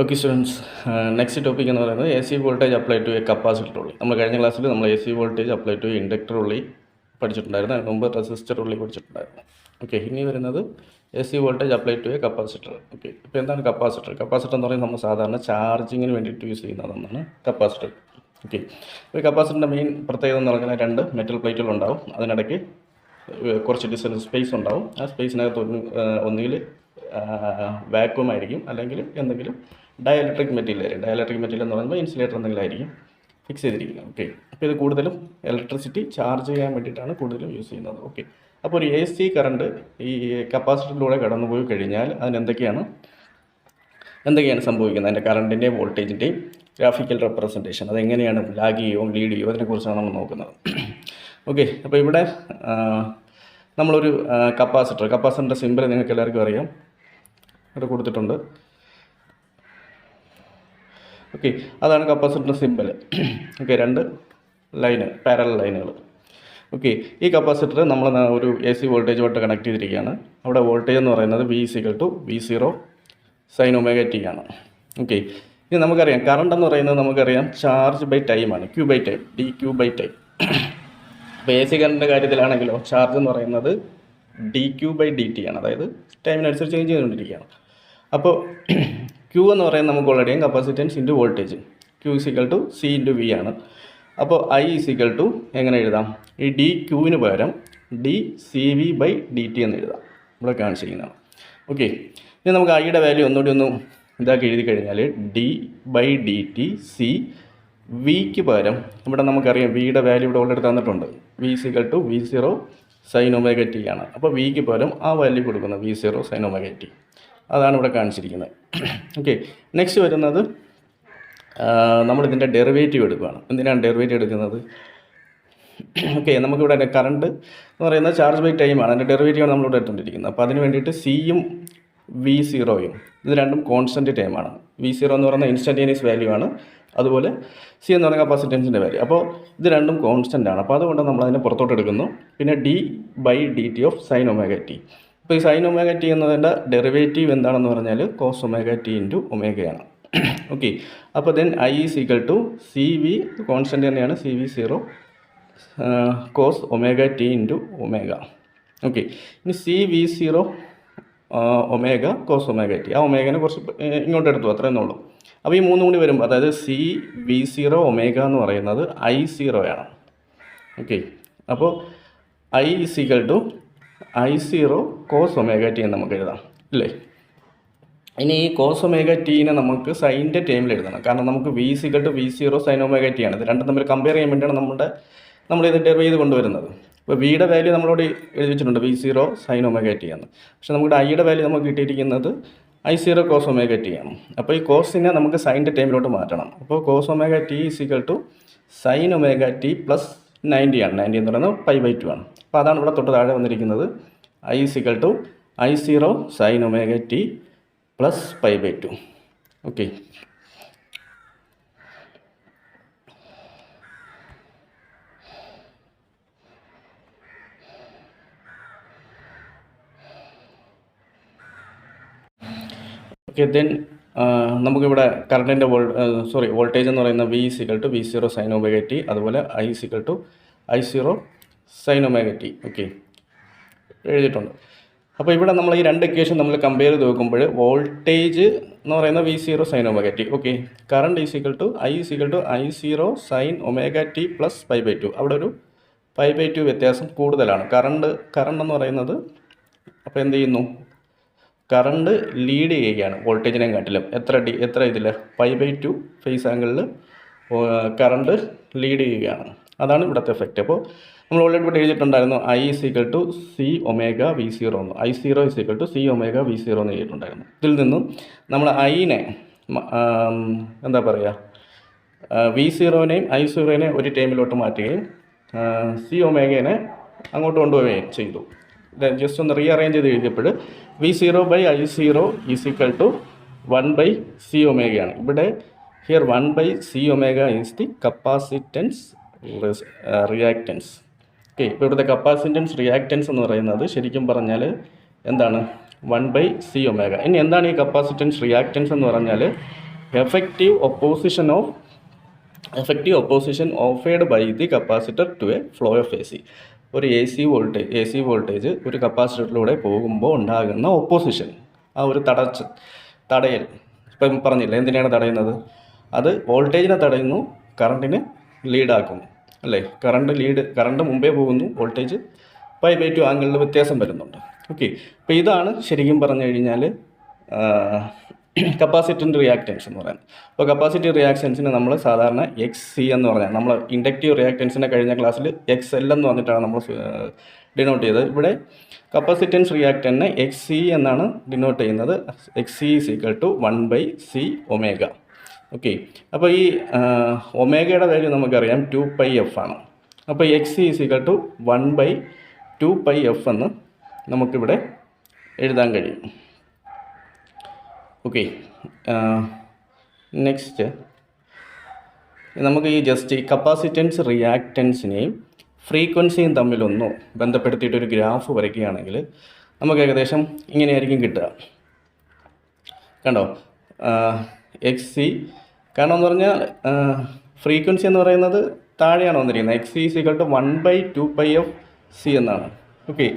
Okay students, next topic എന്ന് പറയുന്നത് A C voltage apply to a capacitor ഉള്ളി. നമ്മൾ കഴിഞ്ഞ ക്ലാസ്സിൽ നമ്മൾ A C voltage apply to inductor ഉള്ളി പഠിച്ചിട്ടുണ്ടായിരുന്നു. അതിന് മുമ്പ് റെസിസ്റ്റർ ഉള്ളി പഠിച്ചിട്ടുണ്ടായിരുന്നു. ഓക്കെ, ഇനി വരുന്നത് A C voltage apply to a capacitor. Okay, ഇപ്പോൾ എന്താണ് കപ്പാസിറ്റർ? കപ്പാസിറ്റർ എന്ന് പറയുന്നത് നമ്മൾ സാധാരണ ചാർജിങ്ങിന് വേണ്ടിയിട്ട് യൂസ് ചെയ്യുന്നതാണ് കപ്പാസിറ്റർ. ഓക്കെ, ഇപ്പോൾ കപ്പാസിറ്ററിൻ്റെ മെയിൻ പ്രത്യേകത എന്ന് പറഞ്ഞാൽ രണ്ട് മെറ്റൽ പ്ലേറ്റുകളുണ്ടാവും. അതിനിടയ്ക്ക് കുറച്ച് ഡിസ്റ്റൻസ് സ്പേസ് ഉണ്ടാവും. ആ സ്പേസിനകത്ത് ഒന്നുകിൽ വാക്വം ആയിരിക്കും, അല്ലെങ്കിൽ എന്തെങ്കിലും ഡയലക്ട്രിക് മെറ്റീരിയൽ ആയിരിക്കും. ഡയലക്ട്രിക് മെറ്റീരിയൽ എന്ന് പറയുമ്പോൾ ഇൻസുലേറ്റർ എന്തെങ്കിലും ആയിരിക്കും ഫിക്സ് ചെയ്തിരിക്കുന്നത്. ഓക്കെ, അപ്പോൾ ഇത് കൂടുതലും ഇലക്ട്രിസിറ്റി ചാർജ് ചെയ്യാൻ വേണ്ടിയിട്ടാണ് കൂടുതലും യൂസ് ചെയ്യുന്നത്. ഓക്കെ, അപ്പോൾ ഒരു എ സി കറണ്ട് ഈ കപ്പാസിറ്ററിലൂടെ കടന്നു പോയി കഴിഞ്ഞാൽ അതിനെന്തൊക്കെയാണ് സംഭവിക്കുന്നത്? അതിൻ്റെ കറണ്ടിൻ്റെയും വോൾട്ടേജിൻ്റെയും ഗ്രാഫിക്കൽ റെപ്രസെൻറ്റേഷൻ അതെങ്ങനെയാണ് ലാഗ് ചെയ്യുമോ ലീഡ് ചെയ്യുമോ അതിനെക്കുറിച്ചാണ് നമ്മൾ നോക്കുന്നത്. ഓക്കെ, അപ്പോൾ ഇവിടെ നമ്മളൊരു കപ്പാസിറ്ററിൻ്റെ സിമ്പിൾ നിങ്ങൾക്ക് എല്ലാവർക്കും അറിയാം, ഇവിടെ കൊടുത്തിട്ടുണ്ട്. ഓക്കെ, അതാണ് കപ്പാസിറ്ററിൻ്റെ സിമ്പിൾ. ഓക്കെ, രണ്ട് ലൈന് പാരലൽ ലൈനുകൾ. ഓക്കെ, ഈ കപ്പാസിറ്റർ നമ്മൾ ഒരു എ സി വോൾട്ടേജുമായിട്ട് കണക്ട് ചെയ്തിരിക്കുകയാണ്. അവിടെ വോൾട്ടേജ് എന്ന് പറയുന്നത് V0 sin ഒമേഗ t ആണ്. ഓക്കെ, ഇനി നമുക്കറിയാം കറണ്ട് എന്ന് പറയുന്നത് നമുക്കറിയാം ചാർജ് ബൈ ടൈമാണ്, Q/ടൈം, dQ/ടൈം. അപ്പോൾ എ സി കറണ്ടിൻ്റെ കാര്യത്തിലാണെങ്കിലോ ചാർജ് എന്ന് പറയുന്നത് dQ/dt ആണ്, അതായത് ടൈമിനനുസരിച്ച് ചേഞ്ച് ചെയ്തുകൊണ്ടിരിക്കുകയാണ്. അപ്പോൾ Q എന്ന് പറയുന്നത് നമുക്ക് already capacitance into voltage, Q = C × V ആണ്. അപ്പോൾ I = എങ്ങനെ എഴുതാം? ഈ dQവിന് പകരം dCV/dt എന്ന് എഴുതാം. ഇവിടെ കാണിച്ചിരിക്കുന്നതാണ്. ഓക്കെ, ഇനി നമുക്ക് ഐയുടെ വാല്യൂ ഒന്നുകൂടി ഇതാക്കി എഴുതി കഴിഞ്ഞാൽ d/dt C വിക്ക് പകരം ഇവിടെ നമുക്കറിയാം വിയുടെ വാല്യൂ ഇവിടെ ഓൾറെഡി തന്നിട്ടുണ്ട്. V = V0 sin omega t ആണ്. അപ്പോൾ വിക്ക് പകരം ആ വാല്യൂ കൊടുക്കുന്നത് V0 sin ഒമേഗ t. അതാണ് ഇവിടെ കാണിച്ചിരിക്കുന്നത്. ഓക്കെ, നെക്സ്റ്റ് വരുന്നത് നമ്മളിതിൻ്റെ ഡെറിവേറ്റീവ് എടുക്കുകയാണ്. എന്തിനാണ് ഡെറിവേറ്റീവ് എടുക്കുന്നത്? ഓക്കെ, നമുക്കിവിടെ കറണ്ട് എന്ന് പറയുന്നത് ചാർജ് ബൈ ടൈമാണ്, അതിൻ്റെ ഡെറിവേറ്റീവാണ് നമ്മളിവിടെ എടുത്തുകൊണ്ടിരിക്കുന്നത്. അപ്പോൾ അതിന് വേണ്ടിയിട്ട് സിയും V0 ഇത് രണ്ടും കോൺസ്റ്റൻറ്റ് ടൈമാണ്. V0 എന്ന് പറയുന്നത് ഇൻസ്റ്റൻറ്റേനിയസ് വാല്യൂ ആണ്, അതുപോലെ സി എന്ന് പറയുന്ന കപ്പാസിറ്റൻസിൻ്റെ വാല്യൂ. അപ്പോൾ ഇത് രണ്ടും കോൺസ്റ്റൻ്റ് ആണ്. അപ്പോൾ അതുകൊണ്ട് നമ്മളതിനെ പുറത്തോട്ട് എടുക്കുന്നു. പിന്നെ d/dt of sin omega t. ഇപ്പോൾ ഈ sin ഒമേഗ t എന്നതിൻ്റെ ഡെറിവേറ്റീവ് എന്താണെന്ന് പറഞ്ഞാൽ cos ഒമേഗ t × ഒമേഗയാണ്. ഓക്കെ, അപ്പോൾ ദെൻ I = CV കോൺസ്റ്റൻ്റ് തന്നെയാണ്, CV0 cos omega t × omega. Okay, ഇനി CV0 omega cos omega t, ആ ഒമേഗനെ കുറച്ച് ഇങ്ങോട്ട് എടുത്തു, അത്രയെന്നേ ഉള്ളൂ. അപ്പോൾ ഈ മൂന്നും കൂടി വരുമ്പോൾ അതായത് CV0 ഒമേഗ എന്ന് പറയുന്നത് I0 ആണ്. ഓക്കെ, അപ്പോൾ I = I0 cos omega t എന്ന് നമുക്ക് എഴുതാം അല്ലേ. ഇനി ഈ cos ഒമേഗ ടീനെ നമുക്ക് സൈൻ്റെ ടൈമിൽ എഴുതണം, കാരണം നമുക്ക് V = V0 sin omega t ആണ്. ഇത് രണ്ടും തമ്മിൽ കമ്പയർ ചെയ്യാൻ വേണ്ടിയാണ് നമ്മളിത് ഡെറിവ് ചെയ്ത് കൊണ്ടുവരുന്നത്. ഇപ്പോൾ വിയുടെ വാല്യൂ നമ്മളോട് എഴുതി വെച്ചിട്ടുണ്ട് V0 sin ഒമേഗ t ആണ്. പക്ഷേ നമ്മുടെ ഐയുടെ വാല്യൂ നമുക്ക് കിട്ടിയിരിക്കുന്നത് I0 cos ഒമേഗ t ആണ്. അപ്പോൾ ഈ കോസിനെ നമുക്ക് സൈൻ്റെ ടൈമിലോട്ട് മാറ്റണം. അപ്പോൾ cos omega t = sin omega t + 90 ആണ്. 90 എന്ന് പറയുന്നത് π/2 ആണ്. അപ്പോൾ അതാണ് ഇവിടെ തൊട്ട് താഴെ വന്നിരിക്കുന്നത്. I = I0 sin omega t + π/2. Okay, then നമുക്കിവിടെ കറണ്ടിൻ്റെ വോൾട്ടേജ് എന്ന് പറയുന്നത് V = V0 sin omega t, അതുപോലെ I = I0 sin omega t. Okay, എഴുതിയിട്ടുണ്ട്. അപ്പോൾ ഇവിടെ നമ്മൾ ഈ രണ്ട് ഇക്വേഷൻ നമ്മൾ കമ്പയർ ചെയ്ത് നോക്കുമ്പോൾ വോൾട്ടേജ് എന്ന് പറയുന്നത് V0 sin omega t. Okay, current I = I0 sin omega t + π/2. അവിടെ ഒരു π/2 വ്യത്യാസം കൂടുതലാണ്. കറണ്ട് എന്ന് പറയുന്നത് അപ്പോൾ എന്ത് ചെയ്യുന്നു? കറണ്ട് ലീഡ് ചെയ്യുകയാണ് വോൾട്ടേജിനെ കാട്ടിലും. എത്ര ഇതിൽ π/2 ഫേസ് ആംഗിളിൽ കറണ്ട് ലീഡ് ചെയ്യുകയാണ്. അതാണ് ഇവിടുത്തെ എഫക്റ്റ്. അപ്പോൾ നമ്മൾ ഓൾറെഡി ഇവിടെ എഴുതിയിട്ടുണ്ടായിരുന്നു I = C ഒമേഗ V0 എന്ന്, I0 = C ഒമേഗ V0 എന്ന് എഴുതിയിട്ടുണ്ടായിരുന്നു. ഇതിൽ നിന്നും നമ്മൾ ഐനെ എന്താ പറയുക, V0നെയും I0നെയും ഒരു ടൈമിലോട്ട് മാറ്റുകയും C ഒമേഗനെ അങ്ങോട്ട് കൊണ്ടുപോവുകയും ചെയ്തു. ജസ്റ്റ് ഒന്ന് റീഅറേഞ്ച് ചെയ്ത് എഴുതിയപ്പോൾ V0/I0 = 1/C ഒമേഗയാണ്. ഇവിടെ here 1/C omega is the capacitance reactance. Okay, ഇപ്പോൾ ഇവിടുത്തെ കപ്പാസിറ്റൻസ് റിയാക്റ്റൻസ് എന്ന് പറയുന്നത് ശരിക്കും പറഞ്ഞാൽ എന്താണ്? 1/C omega. ഇനി എന്താണ് ഈ കപ്പാസിറ്റൻസ് റിയാക്റ്റൻസ് എന്ന് പറഞ്ഞാൽ effective opposition offered by the capacitor to a flow of AC. ഒരു എ സി വോൾട്ടേജ് ഒരു കപ്പാസിറ്ററിലൂടെ പോകുമ്പോൾ ഉണ്ടാകുന്ന ഓപ്പോസിഷൻ, ആ ഒരു തടയൽ. ഇപ്പം പറഞ്ഞില്ല എന്തിനാണ് തടയുന്നത്, അത് വോൾട്ടേജിനെ തടയുന്നു, കറണ്ടിനെ ലീഡാക്കുന്നു അല്ലേ. കറണ്ട് മുമ്പേ പോകുന്നു, വോൾട്ടേജ് 5/2 ആംഗിളിൽ വ്യത്യാസം വരുന്നുണ്ട്. ഓക്കെ, അപ്പോൾ ഇതാണ് ശരിക്കും പറഞ്ഞു കഴിഞ്ഞാൽ കപ്പാസിറ്ററിൻ്റെ റിയാക്റ്റൻസ് എന്ന് പറയുന്നത്. അപ്പോൾ കപ്പാസിറ്റീവ് റിയാക്റ്റൻസിന് നമ്മൾ സാധാരണ XC എന്ന് പറഞ്ഞാൽ, നമ്മൾ ഇൻഡക്റ്റീവ് റിയാക്റ്റൻസിനെ കഴിഞ്ഞ ക്ലാസ്സിൽ XL എന്ന് പറഞ്ഞിട്ടാണ് നമ്മൾ ഡിനോട്ട് ചെയ്തത്. ഇവിടെ കപ്പാസിറ്റൻസ് റിയാക്റ്റൻറ്റിനെ XC എന്നാണ് ഡിനോട്ട് ചെയ്യുന്നത്. XC = 1/C omega. ഓക്കെ, അപ്പോൾ ഈ ഒമേഗയുടെ വാല്യൂ നമുക്കറിയാം 2πf ആണ്. അപ്പോൾ XC = 1/2πf എന്ന് നമുക്കിവിടെ എഴുതാൻ കഴിയും. ഓക്കെ, നെക്സ്റ്റ് നമുക്ക് ഈ കപ്പാസിറ്റൻസ് റിയാക്റ്റൻസിനെയും ഫ്രീക്വൻസിയും തമ്മിലൊന്നും ബന്ധപ്പെടുത്തിയിട്ടൊരു ഗ്രാഫ് വരയ്ക്കുകയാണെങ്കിൽ നമുക്ക് ഏകദേശം ഇങ്ങനെയായിരിക്കും കിട്ടുക. കണ്ടോ, XC, കാരണം എന്ന് പറഞ്ഞാൽ ഫ്രീക്വൻസി എന്ന് പറയുന്നത് താഴെയാണ് വന്നിരിക്കുന്നത്. XC = 1/2πfc എന്നാണ്. ഓക്കെ,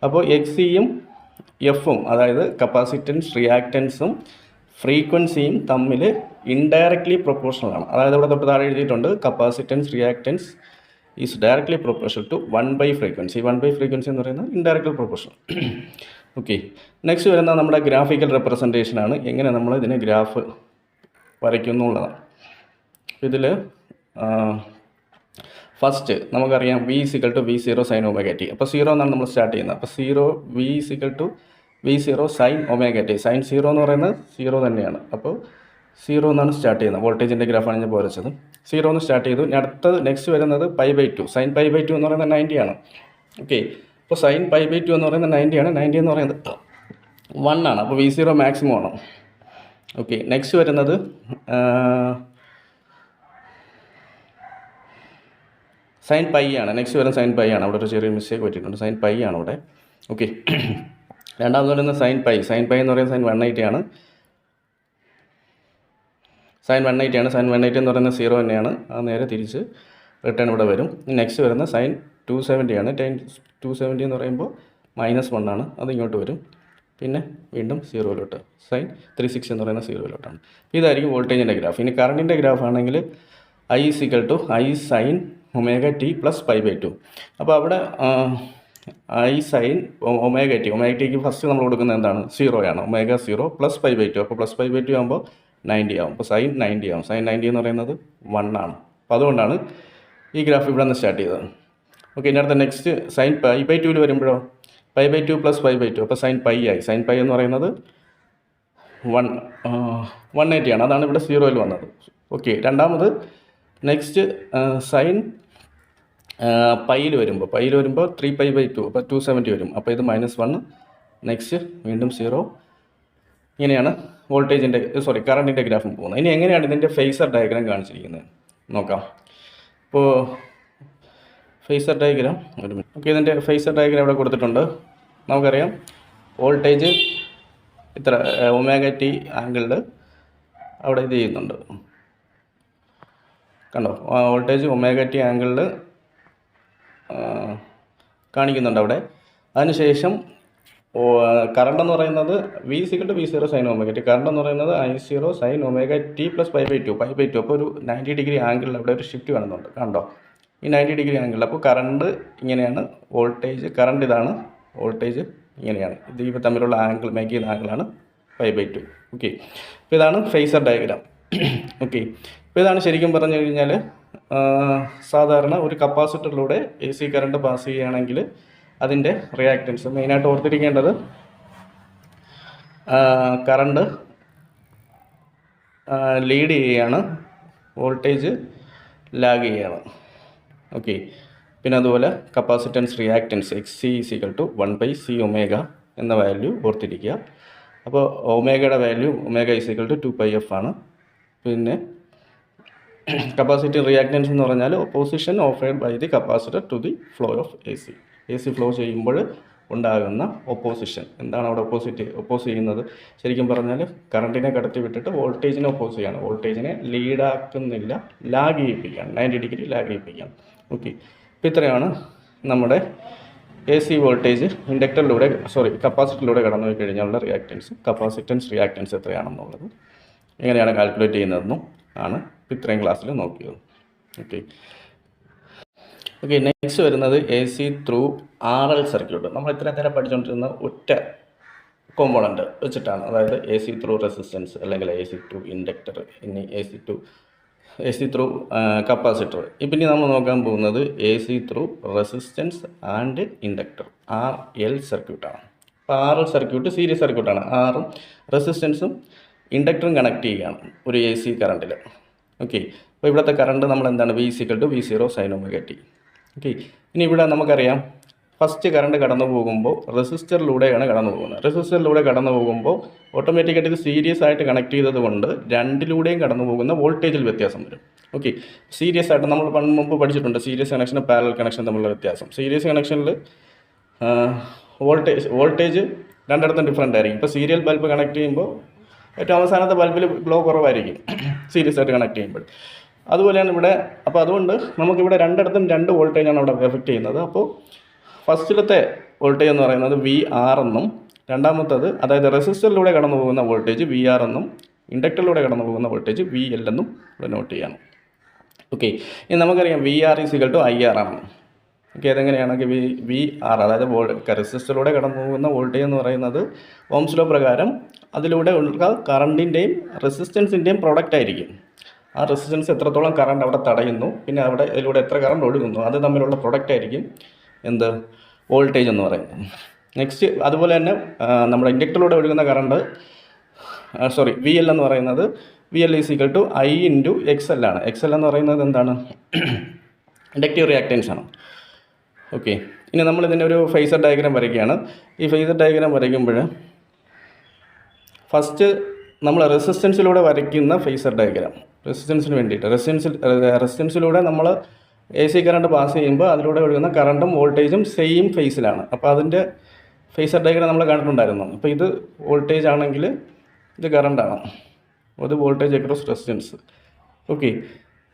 അപ്പോൾ XCയും എഫും, അതായത് കപ്പാസിറ്റൻസ് റിയാക്റ്റൻസും ഫ്രീക്വൻസിയും തമ്മിൽ ഇൻഡയറക്ട്ലി പ്രൊപ്പോർഷണലാണ്. അതായത് ഇവിടെ തൊട്ട് താഴെ എഴുതിയിട്ടുണ്ട്, capacitance reactance is directly proportional to 1/ഫ്രീക്വൻസി. 1/ഫ്രീക്വൻസി എന്ന് പറയുന്നത് ഇൻഡയറക്ട്ലി പ്രൊപ്പോർഷണൽ. ഓക്കെ, നെക്സ്റ്റ് വരുന്ന നമ്മുടെ ഗ്രാഫിക്കൽ റെപ്രസെൻറ്റേഷനാണ്, എങ്ങനെ നമ്മൾ ഇതിനെ ഗ്രാഫ് വരയ്ക്കുന്നുള്ളതാണ്. ഇതിൽ ഫസ്റ്റ് നമുക്കറിയാം V = V0 sin ωt. അപ്പോൾ 0 എന്നാണ് നമ്മൾ സ്റ്റാർട്ട് ചെയ്യുന്നത്. അപ്പോൾ V = V0 sin ωt. sin 0 എന്ന് പറയുന്നത് 0 തന്നെയാണ്. അപ്പോൾ 0 എന്നാണ് സ്റ്റാർട്ട് ചെയ്യുന്നത്. വോൾട്ടേജിൻ്റെ ഗ്രാഫാണ് ഞാൻ വരച്ചത്. 0 എന്ന് സ്റ്റാർട്ട് ചെയ്തു. അടുത്തത് നെക്സ്റ്റ് വരുന്നത് π/2. sin π/2 എന്ന് പറയുന്നത് 90 ആണ്. ഓക്കെ, അപ്പോൾ sin π/2 എന്ന് പറയുന്നത് 90 ആണ്. 90 എന്ന് പറയുന്നത് 1 ആണ്. അപ്പോൾ V0 മാക്സിമം ആണ്. ഓക്കെ, നെക്സ്റ്റ് വരുന്നത് sin π ആണ്. നെക്സ്റ്റ് വരുന്നത് sin π ആണ്. അവിടെ ഒരു ചെറിയ മിസ്റ്റേക്ക് പറ്റിയിട്ടുണ്ട്. sin π ആണ് അവിടെ. ഓക്കെ, രണ്ടാമത് വരുന്നത് sin π. sin π എന്ന് പറയുന്നത് sin 180 ആണ്. sin 180 എന്ന് പറയുന്നത് 0 തന്നെയാണ്. അത് നേരെ തിരിച്ച് റിട്ടേൺ ഇവിടെ വരും. നെക്സ്റ്റ് വരുന്നത് sin 270 ആണ്. 270 എന്ന് പറയുമ്പോൾ -1 ആണ്. അത് ഇങ്ങോട്ട് വരും. പിന്നെ വീണ്ടും 0 sin 360 എന്ന് പറയുന്നത് 0 ഇതായിരിക്കും വോൾട്ടേജിൻ്റെ ഗ്രാഫ്. ഇനി കറണ്ടിൻ്റെ ഗ്രാഫ് ആണെങ്കിൽ I = I sin ωt + π/2. അപ്പോൾ അവിടെ I sin ωt ഫസ്റ്റ് നമ്മൾ കൊടുക്കുന്നത് എന്താണ്, 0 ആണ്. ω0 + π/2. അപ്പോൾ +π/2 ആകുമ്പോൾ 90 ആവും. അപ്പോൾ sin 90 ആവും. sin 90 എന്ന് പറയുന്നത് 1 ആണ്. അപ്പോൾ അതുകൊണ്ടാണ് ഈ ഗ്രാഫ് ഇവിടെ നിന്ന് സ്റ്റാർട്ട് ചെയ്തത്. ഓക്കെ, ഇനി അടുത്ത നെക്സ്റ്റ് sin π/2 വരുമ്പോഴോ π/2 + π/2. അപ്പോൾ sin π ആയി. sin π എന്ന് പറയുന്നത് 180 ആണ്. അതാണ് ഇവിടെ 0 വന്നത്. ഓക്കെ, രണ്ടാമത് നെക്സ്റ്റ് sin പൈയിൽ വരുമ്പോൾ 3π/2. അപ്പോൾ 270 വരും. അപ്പോൾ ഇത് -1. നെക്സ്റ്റ് വീണ്ടും 0. ഇങ്ങനെയാണ് കറണ്ടിൻ്റെ ഗ്രാഫും പോകുന്നത്. ഇനി എങ്ങനെയാണ് ഇതിൻ്റെ ഫേസർ ഡയഗ്രാം കാണിച്ചിരിക്കുന്നത് നോക്കാം. ഇപ്പോൾ ഫേസർ ഡയഗ്രാം ഒരു മിനിറ്റ്. ഓക്കെ, ഇതിൻ്റെ ഫേസർ ഡയഗ്രാം ഇവിടെ കൊടുത്തിട്ടുണ്ട്. നമുക്കറിയാം വോൾട്ടേജ് ഇത്ര ωt ആംഗിളിൽ അവിടെ ഇത് ചെയ്യുന്നുണ്ട്. കണ്ടോ, വോൾട്ടേജ് ωt ആംഗിളിൽ കാണിക്കുന്നുണ്ട് അവിടെ. അതിനുശേഷം കറണ്ട് എന്ന് പറയുന്നത് V = V0 sin ωt. Current എന്ന് പറയുന്നത് I0 sin ωt + π/2. അപ്പോൾ ഒരു 90 ഡിഗ്രി ആംഗിളിൽ അവിടെ ഒരു ഷിഫ്റ്റ് കാണുന്നുണ്ട്. കണ്ടോ, ഈ 90 ഡിഗ്രി ആംഗിളിൽ. അപ്പോൾ കറണ്ട് ഇങ്ങനെയാണ്, കറണ്ട് ഇതാണ്, വോൾട്ടേജ് ഇങ്ങനെയാണ്. ഇത് ഇവ തമ്മിലുള്ള ആംഗിൾ മേക്ക് ചെയ്യുന്ന ആംഗിളാണ് π/2. ഓക്കെ, അപ്പോൾ ഇതാണ് ഫേസർ ഡയഗ്രാം. ഓക്കെ, അപ്പോൾ ഇതാണ് ശരിക്കും പറഞ്ഞു കഴിഞ്ഞാൽ സാധാരണ ഒരു കപ്പാസിറ്ററിലൂടെ AC കറണ്ട് പാസ് ചെയ്യുകയാണെങ്കിൽ അതിൻ്റെ റിയാക്റ്റൻസ്. മെയിനായിട്ട് ഓർത്തിരിക്കേണ്ടത് കറണ്ട് ലീഡ് ചെയ്യുകയാണ്, വോൾട്ടേജ് ലാഗ് ചെയ്യുകയാണ്. ഓക്കെ, പിന്നെ അതുപോലെ capacitance reactance XC = 1/C omega എന്ന വാല്യൂ ഓർത്തിരിക്കുക. അപ്പോൾ ഒമേഗയുടെ വാല്യൂ ω 2πf ആണ്. പിന്നെ കപ്പാസിറ്റീവ് റിയാക്റ്റൻസ് എന്ന് പറഞ്ഞാൽ opposition offered by the capacitor to the flow of AC flow ചെയ്യുമ്പോൾ ഉണ്ടാകുന്ന ഒപ്പോസിഷൻ. എന്താണ് അവിടെ ഒപ്പോസ് ചെയ്യുന്നത്? ശരിക്കും പറഞ്ഞാൽ കറണ്ടിനെ കടത്തി വിട്ടിട്ട് വോൾട്ടേജിനെ ഒപ്പോസ് ചെയ്യാണ്. വോൾട്ടേജിനെ ലീഡാക്കുന്നില്ല, ലാഗ് ചെയ്യിപ്പിക്കുകയാണ്, 90 ഡിഗ്രി ലാഗ് ചെയ്യിപ്പിക്കുകയാണ്. ഓക്കെ, അപ്പോൾ ഇത്രയാണ് നമ്മുടെ AC വോൾട്ടേജ് കപ്പാസിറ്ററിലൂടെ കടന്നു പോയി കഴിഞ്ഞാലുള്ള റിയാക്റ്റൻസ്, റിയാക്റ്റൻസ് എത്രയാണെന്നുള്ളത് എങ്ങനെയാണ് കാൽക്കുലേറ്റ് ചെയ്യുന്നതെന്നും ആണ് ഇത്രയും ക്ലാസ്സിൽ നോക്കിയത്. ഓക്കെ, നെക്സ്റ്റ് വരുന്നത് AC ത്രൂ RL സർക്യൂട്ട്. നമ്മൾ ഇത്രയും നേരം പഠിച്ചുകൊണ്ടിരുന്ന ഒറ്റ കോമ്പോണൻറ്റ് വെച്ചിട്ടാണ്, അതായത് AC ത്രൂ റെസിസ്റ്റൻസ് അല്ലെങ്കിൽ AC ത്രൂ ഇൻഡക്ടർ, ഇനി AC ത്രൂ കപ്പാസിറ്റർ. ഇപ്പം നമ്മൾ നോക്കാൻ പോകുന്നത് AC through resistance and inductor, RL സർക്യൂട്ടാണ്. അപ്പോൾ RL സർക്യൂട്ട് സീരീസ് സർക്യൂട്ടാണ്. Rഉം റെസിസ്റ്റൻസും ഇൻഡക്ടറും കണക്ട് ചെയ്യുകയാണ് ഒരു AC കറണ്ടിൽ. ഓക്കെ, അപ്പോൾ ഇവിടുത്തെ കറണ്ട് നമ്മൾ എന്താണ്? V = V0 sin ωt. Okay, ഇനി ഇവിടെ നമുക്കറിയാം ഫസ്റ്റ് കറണ്ട് കടന്നു പോകുമ്പോൾ റെസിസ്റ്ററിലൂടെയാണ് കടന്നു പോകുന്നത്. റെസിസ്റ്ററിലൂടെ കടന്നു പോകുമ്പോൾ ഓട്ടോമാറ്റിക്കായിട്ട് ഇത് സീരീസ് ആയിട്ട് കണക്ട് ചെയ്തത് കൊണ്ട് രണ്ടിലൂടെയും കടന്നു പോകുന്ന വോൾട്ടേജിൽ വ്യത്യാസം വരും. ഓക്കെ, സീരീസ് ആയിട്ട് നമ്മൾ മുമ്പ് പഠിച്ചിട്ടുണ്ട് സീരീസ് കണക്ഷനും പാരലൽ കണക്ഷൻ തമ്മിലുള്ള വ്യത്യാസം. സീരീസ് കണക്ഷനിൽ വോൾട്ടേജ് രണ്ടിടത്തും ഡിഫറൻ്റ് ആയിരിക്കും. ഇപ്പോൾ സീരിയൽ ബൾബ് കണക്ട് ചെയ്യുമ്പോൾ ഏറ്റവും അവസാനത്തെ ബൾബിൽ ഗ്ലോ കുറവായിരിക്കും സീരീസ് ആയിട്ട് കണക്ട് ചെയ്യുമ്പോൾ. അതുപോലെയാണ് ഇവിടെ. അപ്പോൾ അതുകൊണ്ട് നമുക്കിവിടെ രണ്ടിടത്തും 2 വോൾട്ടേജാണ് അവിടെ എഫക്റ്റ് ചെയ്യുന്നത്. അപ്പോൾ ഫസ്റ്റിലത്തെ വോൾട്ടേജ് എന്ന് പറയുന്നത് VR എന്നും, രണ്ടാമത്തത് അതായത് റെസിസ്റ്ററിലൂടെ കടന്നു പോകുന്ന വോൾട്ടേജ് VR എന്നും, ഇൻഡക്ടറിലൂടെ കടന്നു പോകുന്ന വോൾട്ടേജ് VL എന്നും ഇവിടെ നോട്ട് ചെയ്യണം. ഓക്കെ, ഇനി നമുക്കറിയാം VR = IR ആണ്. ഓക്കെ, അതെങ്ങനെയാണെങ്കിൽ VR അതായത് റെസിസ്റ്ററിലൂടെ കടന്നു പോകുന്ന വോൾട്ടേജ് എന്ന് പറയുന്നത് ഓംസ് ലോ പ്രകാരം അതിലൂടെ ഉള്ള കറണ്ടിൻ്റെയും റെസിസ്റ്റൻസിൻ്റെയും പ്രോഡക്റ്റ് ആയിരിക്കും. ആ റെസിസ്റ്റൻസ് എത്രത്തോളം കറണ്ട് അവിടെ തടയുന്നു, പിന്നെ ഇതിലൂടെ എത്ര കറണ്ട് ഒഴുകുന്നു, അത് തമ്മിലുള്ള പ്രൊഡക്റ്റ് ആയിരിക്കും വോൾട്ടേജ് എന്ന് പറയുന്നത്. നെക്സ്റ്റ് അതുപോലെ തന്നെ നമ്മുടെ ഇൻഡക്ടറിലൂടെ ഒഴുകുന്ന കറണ്ട് VL എന്ന് പറയുന്നത് VL = I × XL ആണ്. XL എന്ന് പറയുന്നത് എന്താണ്? ഇൻഡക്റ്റീവ് റിയാക്റ്റൻസ് ആണ്. ഓക്കെ, ഇനി നമ്മൾ ഇതിൻ്റെ ഒരു ഫേസർ ഡയഗ്രാം വരയ്ക്കുകയാണ്. ഈ ഫേസർ ഡയഗ്രാം വരയ്ക്കുമ്പോൾ ഫസ്റ്റ് നമ്മൾ റെസിസ്റ്റൻസിലൂടെ വരയ്ക്കുന്ന ഫേസർ ഡയഗ്രാം, റെസിസ്റ്റൻസിന് വേണ്ടിയിട്ട് റെസിസ്റ്റൻസിലൂടെ നമ്മൾ AC കറണ്ട് പാസ് ചെയ്യുമ്പോൾ അതിലൂടെ ഒഴുകുന്ന കറണ്ടും വോൾട്ടേജും സെയിം ഫേസിലാണ്. അപ്പോൾ അതിൻ്റെ ഫേസർ ഡയഗ്രാം നമ്മൾ കണ്ടിട്ടുണ്ടായിരുന്നു. അപ്പോൾ ഇത് വോൾട്ടേജ് ആണെങ്കിൽ ഇത് കറണ്ടാണ്, അത് വോൾട്ടേജ് അക്രോസ് റെസിസ്റ്റൻസ്. ഓക്കെ,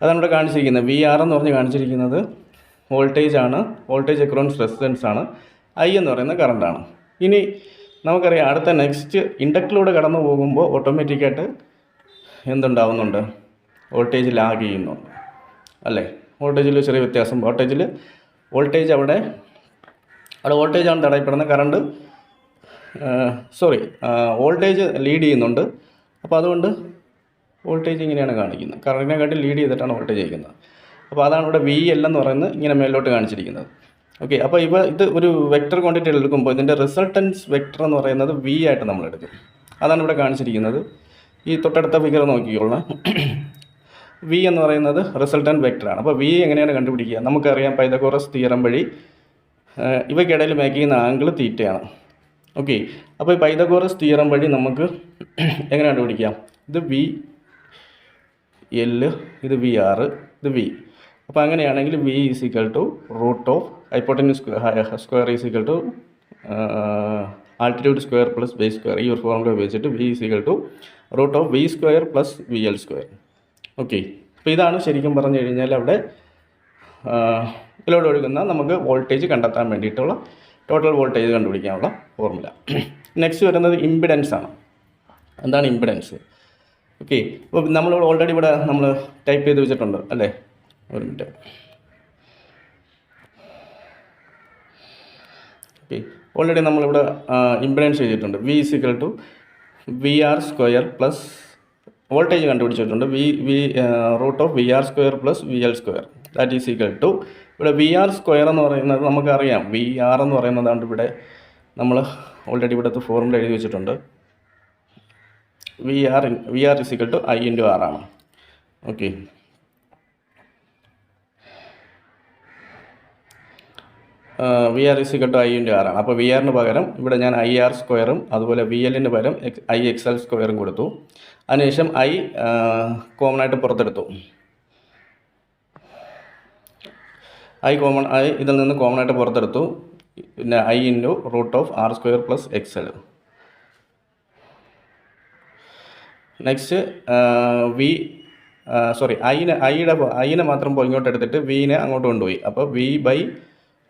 അതാണ് ഇവിടെ കാണിച്ചിരിക്കുന്നത്. VR എന്ന് പറഞ്ഞ് കാണിച്ചിരിക്കുന്നത് വോൾട്ടേജ് ആണ്, വോൾട്ടേജ് അക്രോസ് റെസിസ്റ്റൻസ് ആണ്. I എന്ന് പറയുന്നത് കറണ്ടാണ്. ഇനി നമുക്കറിയാം അടുത്ത നെക്സ്റ്റ് ഇൻഡക്ടറിലൂടെ കടന്നു പോകുമ്പോൾ ഓട്ടോമാറ്റിക്കായിട്ട് എന്തുണ്ടാവുന്നുണ്ട്? വോൾട്ടേജ് ലാഗ് ചെയ്യുന്നുണ്ട് അല്ലേ? വോൾട്ടേജിൽ ചെറിയ വ്യത്യാസം. വോൾട്ടേജ് അവിടെ വോൾട്ടേജാണ് തടയപ്പെടുന്ന, കറണ്ട് വോൾട്ടേജ് ലീഡ് ചെയ്യുന്നുണ്ട്. അപ്പോൾ അതുകൊണ്ട് വോൾട്ടേജ് ഇങ്ങനെയാണ് കാണിക്കുന്നത്, കറണ്ടിനെക്കാട്ടി ലീഡ് ചെയ്തിട്ടാണ് വോൾട്ടേജ് ചെയ്യുന്നത്. അപ്പോൾ അതാണ് ഇവിടെ VL എന്ന് പറയുന്നത് ഇങ്ങനെ മേലോട്ട് കാണിച്ചിരിക്കുന്നത്. ഓക്കെ, അപ്പോൾ ഇത് ഒരു വെക്റ്റർ ക്വാണ്ടിറ്റി എടുക്കുമ്പോൾ ഇതിൻ്റെ റിസൾട്ടൻസ് വെക്റ്റർ എന്ന് പറയുന്നത് V ആയിട്ട് നമ്മൾ എടുക്കും. അതാണ് ഇവിടെ കാണിച്ചിരിക്കുന്നത്. ഈ തൊട്ടടുത്ത ഫിഗർ നോക്കിക്കോളാം. V എന്ന് പറയുന്നത് റിസൾട്ടൻറ്റ് വെക്റ്ററാണ്. അപ്പോൾ V എങ്ങനെയാണ് കണ്ടുപിടിക്കുക? നമുക്കറിയാം പൈതഗോറസ് തിയറം വഴി ഇവയ്ക്കിടയിൽ മേക്ക് ചെയ്യുന്ന ആംഗിൾ തീറ്റയാണ്. ഓക്കെ, അപ്പോൾ ഈ പൈതഗോറസ് തിയറം വഴി നമുക്ക് എങ്ങനെ കണ്ടുപിടിക്കാം? ഇത് VL, ഇത് VR, ഇത് V. അപ്പോൾ അങ്ങനെയാണെങ്കിൽ V = hypotenuse square altitude square plus base square. ഈ ഒരു ഫോർമുല ഉപയോഗിച്ചിട്ട് V = V² + VL². ഓക്കെ, അപ്പോൾ ഇതാണ് ശരിക്കും പറഞ്ഞു കഴിഞ്ഞാൽ അവിടെ ഇതിലൂടെ ഒഴുകുന്ന നമുക്ക് വോൾട്ടേജ് കണ്ടെത്താൻ വേണ്ടിയിട്ടുള്ള ടോട്ടൽ വോൾട്ടേജ് കണ്ടുപിടിക്കാനുള്ള ഫോർമുല. നെക്സ്റ്റ് വരുന്നത് ഇമ്പിഡൻസ് ആണ്. എന്താണ് ഇമ്പിഡൻസ്? ഓക്കെ, അപ്പോൾ നമ്മൾ ഓൾറെഡി ഇവിടെ നമ്മൾ ടൈപ്പ് ചെയ്ത് വെച്ചിട്ടുണ്ട് അല്ലേ? ഒരു മിനിറ്റ്. ഓക്കെ, ഓൾറെഡി നമ്മളിവിടെ ഇമ്പിഡൻസ് ചെയ്തിട്ടുണ്ട്. V = VR² + വോൾട്ടേജ് കണ്ടുപിടിച്ചിട്ടുണ്ട്. √VR² + VL². That is equal to ഇവിടെ VR² എന്ന് പറയുന്നത് നമുക്കറിയാം. VR എന്ന് പറയുന്നതാണ് ഇവിടെ നമ്മൾ ഓൾറെഡി ഇവിടുത്തെ ഫോർമുല എഴുതി വെച്ചിട്ടുണ്ട്. VR = I × R ആണ്. ഓക്കെ, VR = I × R ആണ്. അപ്പോൾ VRന് പകരം ഇവിടെ ഞാൻ IR² അതുപോലെ VLന് പകരം IXL² കൊടുത്തു. അതിനുശേഷം I കോമൺ ആയിട്ട് പുറത്തെടുത്തു. ഇതിൽ നിന്ന് കോമൺ ആയിട്ട് പുറത്തെടുത്തു. പിന്നെ I into root of R square plus X L. Next ഐനെ മാത്രം ഇങ്ങോട്ട് എടുത്തിട്ട് വിനെ അങ്ങോട്ട് കൊണ്ടുപോയി. അപ്പോൾ V by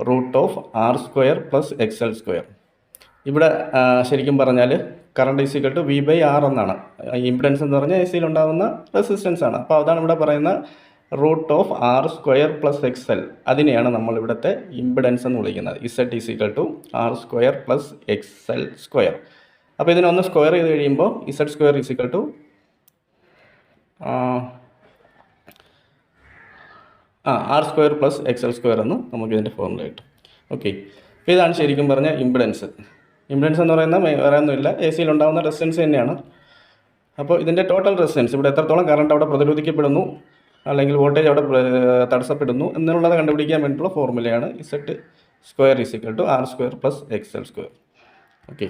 root of R square plus X L square. ഇവിടെ ശരിക്കും പറഞ്ഞാൽ current equal to V by R എന്നാണ്. ഇംപിഡൻസ് എന്ന് പറഞ്ഞാൽ എ സിയിൽ ഉണ്ടാകുന്ന റെസിസ്റ്റൻസ് ആണ്. അപ്പോൾ അതാണ് ഇവിടെ പറയുന്ന root of R square plus X L. അതിനെയാണ് നമ്മൾ ഇവിടുത്തെ ഇംപിഡൻസ് എന്ന് വിളിക്കുന്നത്. Z equal to R square plus X L square. അപ്പോൾ ഇതിനൊന്ന് സ്ക്വയർ ചെയ്ത് കഴിയുമ്പോൾ Z square equal to R square plus X L square എന്ന് നമുക്കിതിൻ്റെ ഫോർമുല കിട്ടും. ഓക്കെ, അപ്പോൾ ഇതാണ് ശരിക്കും പറഞ്ഞ ഇംപിഡൻസ്. ഇംപിഡൻസ് എന്ന് പറയുന്നത് വേറെ ഒന്നുമില്ല, എ സിയിൽ ഉണ്ടാകുന്ന റെസിസ്റ്റൻസ് തന്നെയാണ്. അപ്പോൾ ഇതിൻ്റെ ടോട്ടൽ റെസിസ്റ്റൻസ്, ഇവിടെ എത്രത്തോളം കറണ്ട് അവിടെ പ്രതിരോധിക്കപ്പെടുന്നു അല്ലെങ്കിൽ വോൾട്ടേജ് അവിടെ തടസ്സപ്പെടുന്നു എന്നുള്ളത് കണ്ടുപിടിക്കാൻ വേണ്ടിയിട്ടുള്ള ഫോർമുലയാണ് Z square equal to R square plus X L square. Okay.